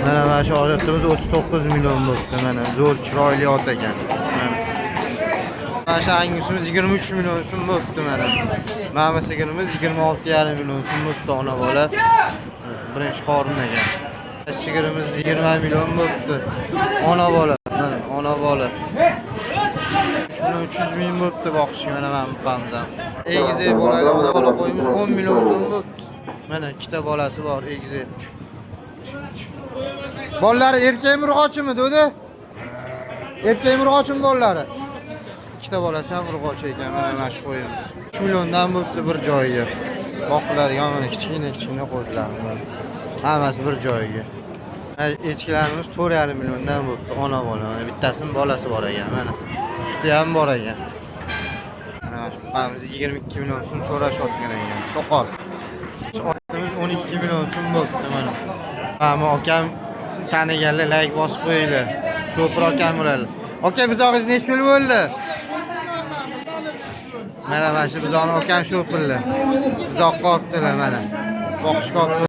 Mana shu hojatimiz 39 million bo'libdi. Mana zo'r chiroyli ot ekan. Mana shu angusimiz 23 million so'm bo'libdi mana. Mana sigirimiz 26,5 million so'm bo'libdi ona bola. Birinchi qorin ekan. Sigirimiz 20 million bo'libdi. Ona bola, mana ona bola. Shuni 300 ming bo'libdi boqishga mana buqamiz ham. Egizak bo'laylar ona bola qo'yimiz 10 million so'm bo'libdi. Mana ikkita bolasi bor egizak. Bolalari erkak urg'ochimi dedi? Erkak urg'ochimi bolalari? Ikkita bolasi ham urg'och ekan, mana shu qo'yimiz. 3 milliondan bo'libdi bir joyiga. Boqiladigan mana kichkina qo'zlar. Hammasi bir joyiga. Echkilarimiz 4,5 milliondan bo'libdi ona bola. Mana bittasinin bolasi bor ekan, mana. Suti ham bor ekan. Mana shu buqamiz 22 million so'm so'rashayotgan ekan. To'qol. Otimiz 12 million so'm bo'libdi mana. Mana akam taniganlar like bosib qo'yinglar. Sho'pir akam bo'ladi. Aka bizog'ingiz necha pul bo'ldi? Mana shu bizog'ning akam sho'pirlar. Bizoq qolibdilar mana. Boqishga